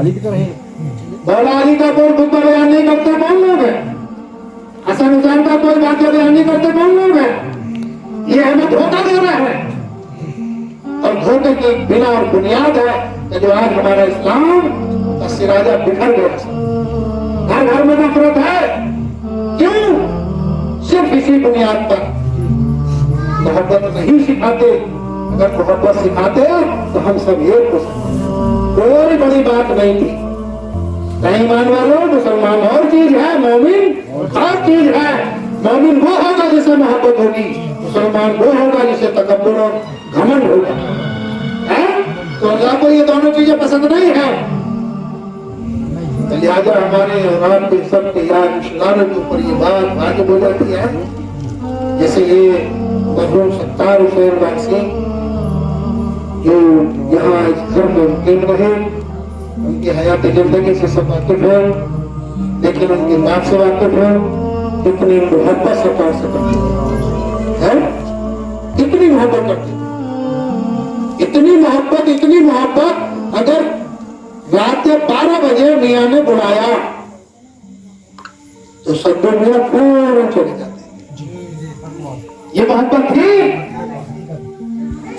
अली की तरह मौला अली का कोई खुतबा बयान नहीं करते कौन लोग हैं? हसन हुसैन का कोई वाक्य बयान नहीं करते कौन लोग हैं? ये हमें धोखा दे रहा है और धोखे की बिना और बुनियाद है कि जो आज हमारा इस्लाम का सिराजा बिखर गया। घर घर में नफरत है, क्यों? सिर्फ इसी बुनियाद पर मोहब्बत नहीं सिखाते। अगर मोहब्बत सिखाते तो हम सब एक हो सकते। कोई बड़ी बात नहीं थी। नहीं मान वालों, मुसलमान और चीज है, मोमिन और चीज है। मोमिन वो होगा जिसे मोहब्बत होगी, मुसलमान वो होगा जिसे तकब्बुर और घमंड होगा। तो अल्लाह को ये दोनों चीजें पसंद नहीं है। लिहाजा हमारे औलाद के सब तैयार इस्लाम के ऊपर ये बात वाजिब हो जाती है। जैसे ये मरहूम सत्तार हुसैन वासी जो यहाँ इस घर में मुकीम रहे, उनकी हयात जिंदगी से सब वाकिफ है, लेकिन उनकी बात से वाकिफ है। कितनी मोहब्बत सरकार से करती है, कितनी मोहब्बत करती, इतनी मोहब्बत। अगर रात के 12 बजे मियाँ ने बुलाया तो सब मियाँ फौरन चले जाते। ये मोहब्बत थी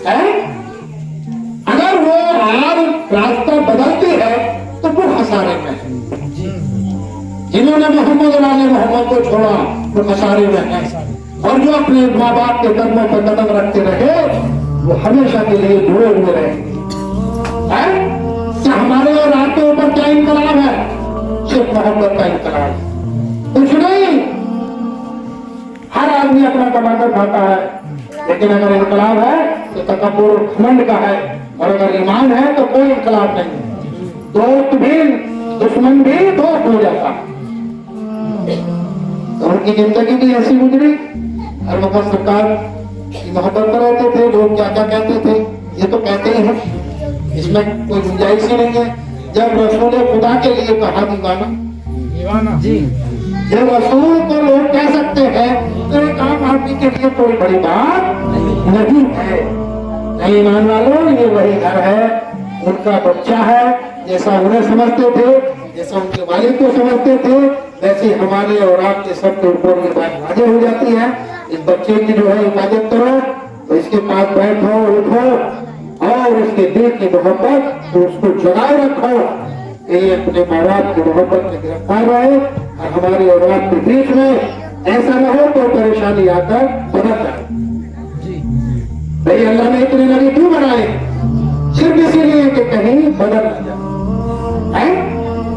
है? अगर वो आज रास्ता बदलती है तो वो खसारे में है। जिन्होंने मोहम्मद को छोड़ा वो खसारे में है, और जो अपने माँ बाप के कदमों पर कदम रखते रहे वो हमेशा के लिए जुड़े हुए रहेंगे। क्या हमारे और आपके ऊपर क्या इनकलाब है? सिर्फ मोहब्बत का इनकलाब है, कुछ नहीं। हर आदमी अपना कमाकर खाता है, लेकिन अगर इनकलाब है तो तकब्बुर घमंड का है, और अगर ईमान है तो कोई इनकलाब नहीं है। दोस्त भी दुश्मन भी दोस्त हो जाता है। तो उनकी जिंदगी भी ऐसी गुजरी। हर वक्त सरकार की मोहब्बत कर रहते थे। लोग क्या क्या कहते थे ये तो कहते ही हैं, इसमें कोई गुंजाइश ही नहीं है। जब रसूल खुदा के लिए कहा दीवाना जी, जब रसूल को लोग कह सकते हैं तो एक आम आदमी के लिए कोई बड़ी बात नहीं है। नहीं मान वालों, ये वही घर है, उनका बच्चा है। जैसा उन्हें समझते थे, जैसा उनके वालिद को समझते थे, वैसे हमारे और आपके सबके ऊपर ये बात वाज़ेह हो जाती है। इस बच्चे की जो है हिफाजत करो, तो इसके पास बैठो उठो, और उसके दिल की मोहब्बत तो उसको जगाए रखो कि ये अपने माँ बाप की मोहब्बत में गिरफ्तार रहे। और हमारी औलाद के बीच में ऐसा न हो तो परेशानी आकर बदल जाए। भाई अल्लाह ने इतने नबी क्यों बनाए? सिर्फ इसीलिए कि कहीं बदल न जाए।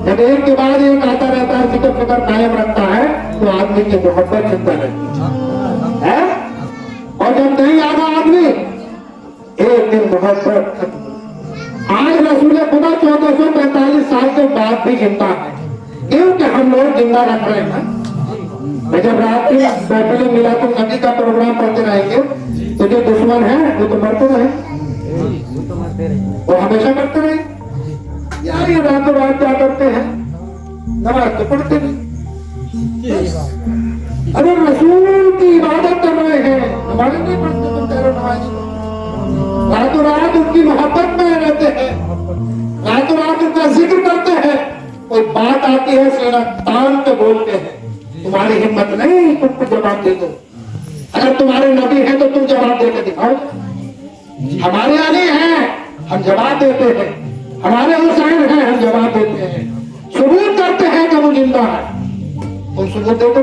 जब एक के बाद एक आता रहता है, फिक्र फिक्र कायम रखता है, तो आदमी की मोहब्बत चिंता रहती है। और जब नहीं आगा आदमी, एक दिन मोहब्बत खत्म। आज रसूल खुदा 1445 साल के बाद भी जिंदा है, क्योंकि हम लोग जिंदा रख रहे हैं। जब रात की बैठे मिला तो नबी का प्रोग्राम पढ़ते रहेंगे तो जो दुश्मन है वो तो मरते रहे, वो हमेशा मरते रहे। यार ये रातों रात क्या करते हैं? नमाज तो पढ़ते नहीं। अरे रसूल की इबादत कर रहे हैं, नमाज नहीं पढ़ते तो तेरे नमाज रातों रात उनकी मोहब्बत में रहते हैं, रातों रात उनका जिक्र करते हैं। कोई बात आती है सीना तान के बोलते हैं, तुम्हारी हिम्मत नहीं तुम जवाब दे दो। अगर तुम्हारे नबी हैं तो तुम जवाब देकर दिखाओ। हमारे आने हैं हम जवाब देते हैं, हमारे हुसैन हैं हम जवाब देते हैं, सबूत करते हैं कि वो जिंदा है। तुम सबूत देते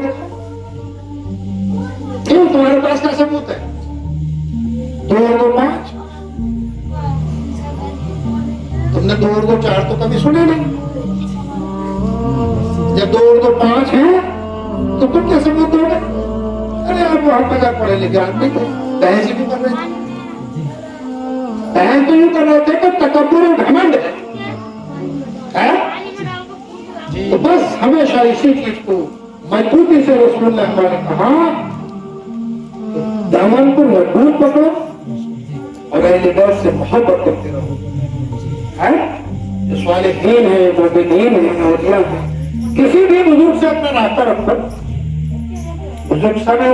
क्यों? तुम्हारे पास क्या सबूत है? 2 और 2 5, तुमने 2 और 2 4 तो कभी सुने नहीं। जब 2 और 2 5 है तो तुम क्या सबूत दोगे? अरे आप वहां पर पढ़े लिखे आदमी थे, बहस ही कर रहे थे। बहस तो यूं कर रहे थे कि तकब्बुर और घमंड है। तो बस हमेशा इसी चीज को मजबूती से रसूल ने हमारे कहा, दामन को मजबूत पकड़ो और अहले बैत से मोहब्बत करते रहो। जो सालिहीन है, मुबीनीन है, औलिया है, किसी भी बुजुर्ग से अपना रास्ता रखो। बुजुर्ग समय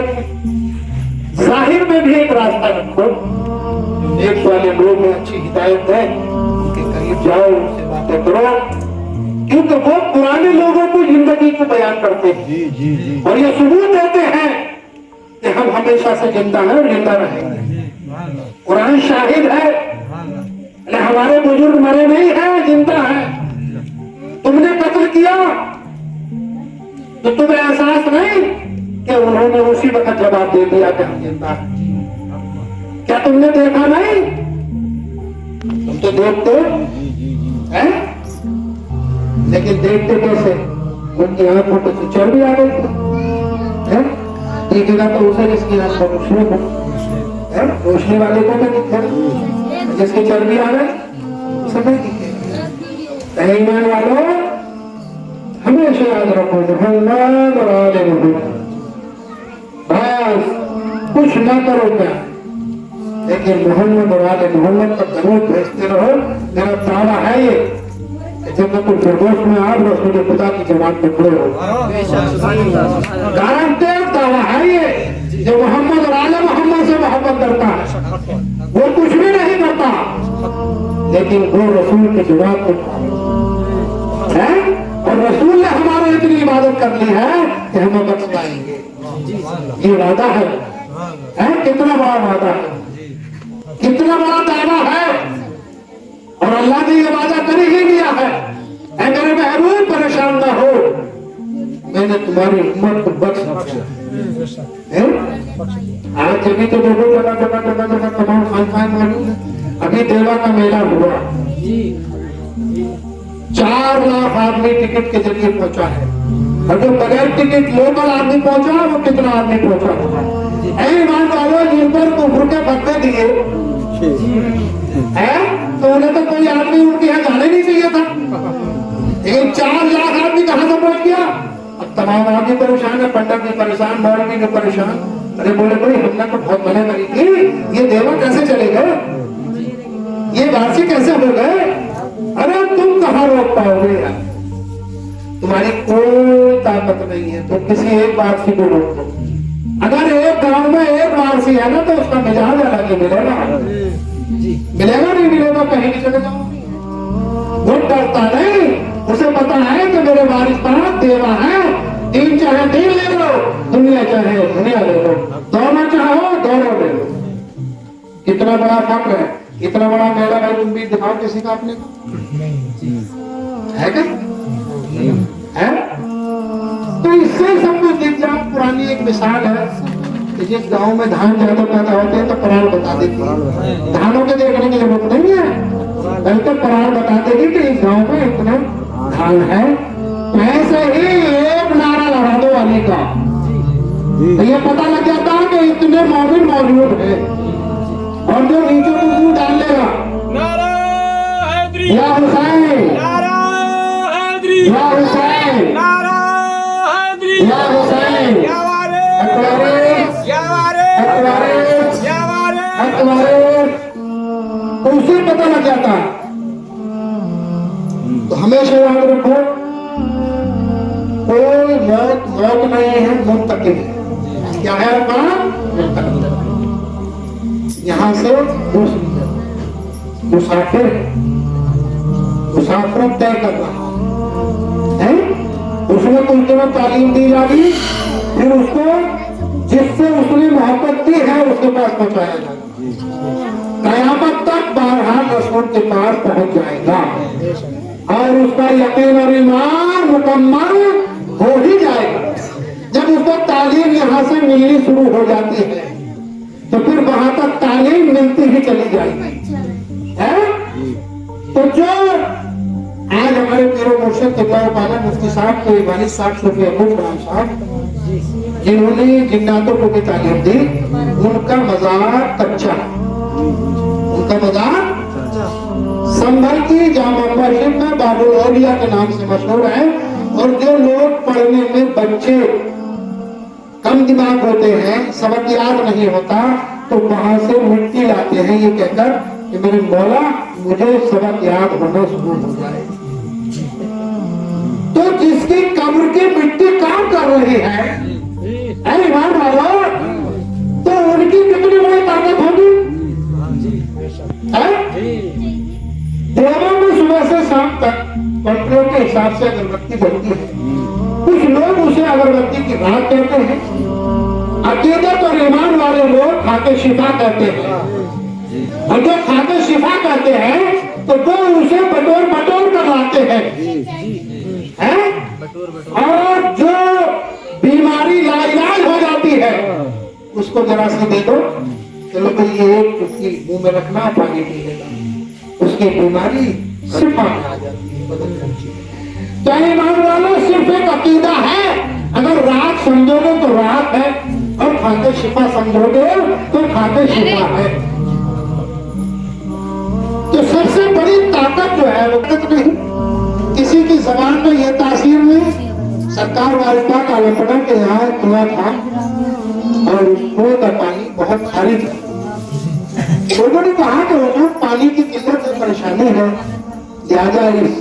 जाहिर में भी एक रास्ता रखो, एक वाले लोग में अच्छी हिदायत है, उनके करीब जाओ, उनसे बातें करो, क्योंकि वो पुराने लोगों को जिंदगी को बयान करते हैं और ये सबूत देते हैं कि हम हमेशा से जिंदा हैं और जिंदा रहेंगे। कुरान शाहिद है, हमारे बुजुर्ग मरे नहीं हैं, जिंदा हैं। तुमने कत्ल किया तो तुम्हें एहसास नहीं कि उन्होंने उसी वक्त जवाब दे दिया कि हम जिंदा हैं? क्या तुमने देखा नहीं? तुम तो देखते हैं, लेकिन देखते कैसे? उनकी आंखों पर चर्बी आ गई है, देखेगा तो उसे जिसकी आंख पर रोशनी हो, रोशनी वाले को तो दिखेगा, जिसकी चर्बी आ गई उसे नहीं दिखेगा। ईमान वालों, हमेशा याद रखो मोहम्मद और आले मोहम्मद, बस कुछ ना करो क्या, लेकिन मोहम्मद और आले मोहम्मद का दरूद भेजते रहो। मेरा दावा है ये कि जब तुम फिरदौस में आप रसूल खुदा की जमात में खड़े हो, गारंटेड दावा है ये, जो मोहम्मद और आले मोहम्मद से मोहब्बत करता है वो कुछ भी नहीं करता, लेकिन वो रसूल की जमात में है और रसूल ने हमारे इतनी इबादत कर ली है कि हमें बख्श पाएंगे। ये वादा है, कितना बड़ा वादा है, कितना बड़ा दावा है, और अल्लाह ने ये वादा कर ही दिया है, मेरे महबूब परेशान ना हो, मैंने तुम्हारी उम्मत को बख्श दिया। आज जब तो देखो जगह तमाम खानखान मौजूद है। अभी देवा का मेला हुआ, 4 लाख आदमी टिकट के जरिए पहुंचा है, और जो बगैर टिकट लोकल आदमी पहुंचा वो कितना आदमी पहुंचा होगा? ईमान वालों, जिन पर कुफ्र के फतवे दिए है तो उन्हें तो कोई आदमी उनके यहाँ जाने नहीं चाहिए था, लेकिन 4 लाख आदमी कहां से पहुंच गया? अब तमाम आदमी परेशान है, पंडित भी परेशान, मौलवी भी परेशान। अरे बोले भाई हमने तो बहुत मना करी थी, ये देवा कैसे चले गए, ये वार्षिक कैसे हो गए? अरे तुम कहाँ रोक पाओगे यार, तुम्हारी कोई ताकत नहीं है, तुम किसी एक वार्षिक को रोक दो। अगर एक गांव में एक वार्षिक है ना तो उसका मिजाज अलग ही मिलेगा, मिलेगा नहीं मिलेगा, कहीं भी चले जाओ। वो डरता नहीं, उसे पता है कि मेरे वारिस देवा है, दीन चाहे दीन ले लो, दुनिया चाहे दुनिया ले लो, दोनों चाहो दोनों ले लो। कितना बड़ा फक्र है, इतना बड़ा मेला भाई, तुम भी दिखाओ किसी का अपने को है क्या? है? तो इससे सब कुछ दिख जाओ। पुरानी एक मिसाल है कि जिस गांव में धान ज्यादा पैदा होते हैं तो पराल बता देती है, धानों के देखने की जरूरत नहीं है, बल्कि पराल बता देगी कि इस गांव में इतना धान है। ऐसे ही एक नारा लगा दो अली का, तो ये पता लग जाता है कि इतने मौमिन मौजूद है, और जो नीचे को डालेगा या हुसैन, या हुसैन, या हुसैन, तो उसे पता लग जाता है। तो हमेशा याद रखो, कोई मौत नहीं है, मुंतकिल है। क्या है मुंतकिल? यहाँ से मुसाफिर तय कर रहा है, उसमें तुमको तालीम दी जाएगी, फिर उसको जिससे उसने मोहब्बत की है उसके पास पहुंचाया जाएगा, कयामत तक बहरहाल रसूल के पास पहुंच जाएगा, और उसका यकीन और ईमान मुकम्मल हो ही जाएगा। जब उसको तालीम यहाँ से मिलनी शुरू हो जाती है तो फिर वहां तक तालीम मिलती ही चली जाएगी, है? तो जो आज हमारे पीरो मुर्शिद किबला मुफ्ती साहब के वालिद साहब सूफी अबू फराम साहब, जिन्होंने जिन्नातों को भी तालीम दी, उनका मज़ार कच्चा है, उनका मज़ार संभल की जामा मस्जिद में बाबुल औलिया के नाम से मशहूर है। और जो लोग पढ़ने में बच्चे कम दिमाग होते हैं, सबक याद नहीं होता, तो वहां से मिट्टी लाते हैं ये कहकर कि मेरे मौला मुझे सबक याद होना शुरू हो जाए। तो जिसकी कब्र की मिट्टी काम कर रही है, ईमान वालों, तो उनकी कितनी बड़ी ताकत होगी? देवों में सुबह से शाम तक पत्थरों के के हिसाब से अगरबत्ती बनती है। कुछ लोग उसे अगरबत्ती की राख कहते हैं, अकीदत और ईमान वाले लोग खाके शिफा कहते हैं, और जो खाके शिफा कहते हैं तो वो उसे बटोर बटोर कर लाते हैं, और जो बीमारी लाइलाज हो जाती है उसको जरा सी दे दो, चलो भाई ये एक चुटकी मुंह में रखना, पानी पी लेना, उसकी बीमारी शिफा में आ जाती है, बदल जाती है। तो ईमान वालों, सिर्फ एक अकीदा है, अगर राहत समझोगे तो राहत है, और खाते शिफा समझोगे तो खाते शिफा है। तो सबसे बड़ी ताकत जो है वो ताकत नहीं, किसी की जबान में ये तासीर नहीं। सरकार वाजपा का लपड़ा के यहाँ कुआं था और कुएं का पानी बहुत खारी था। लोगों ने कहा कि वहाँ पानी की किल्लत से परेशानी है, लिहाजा इस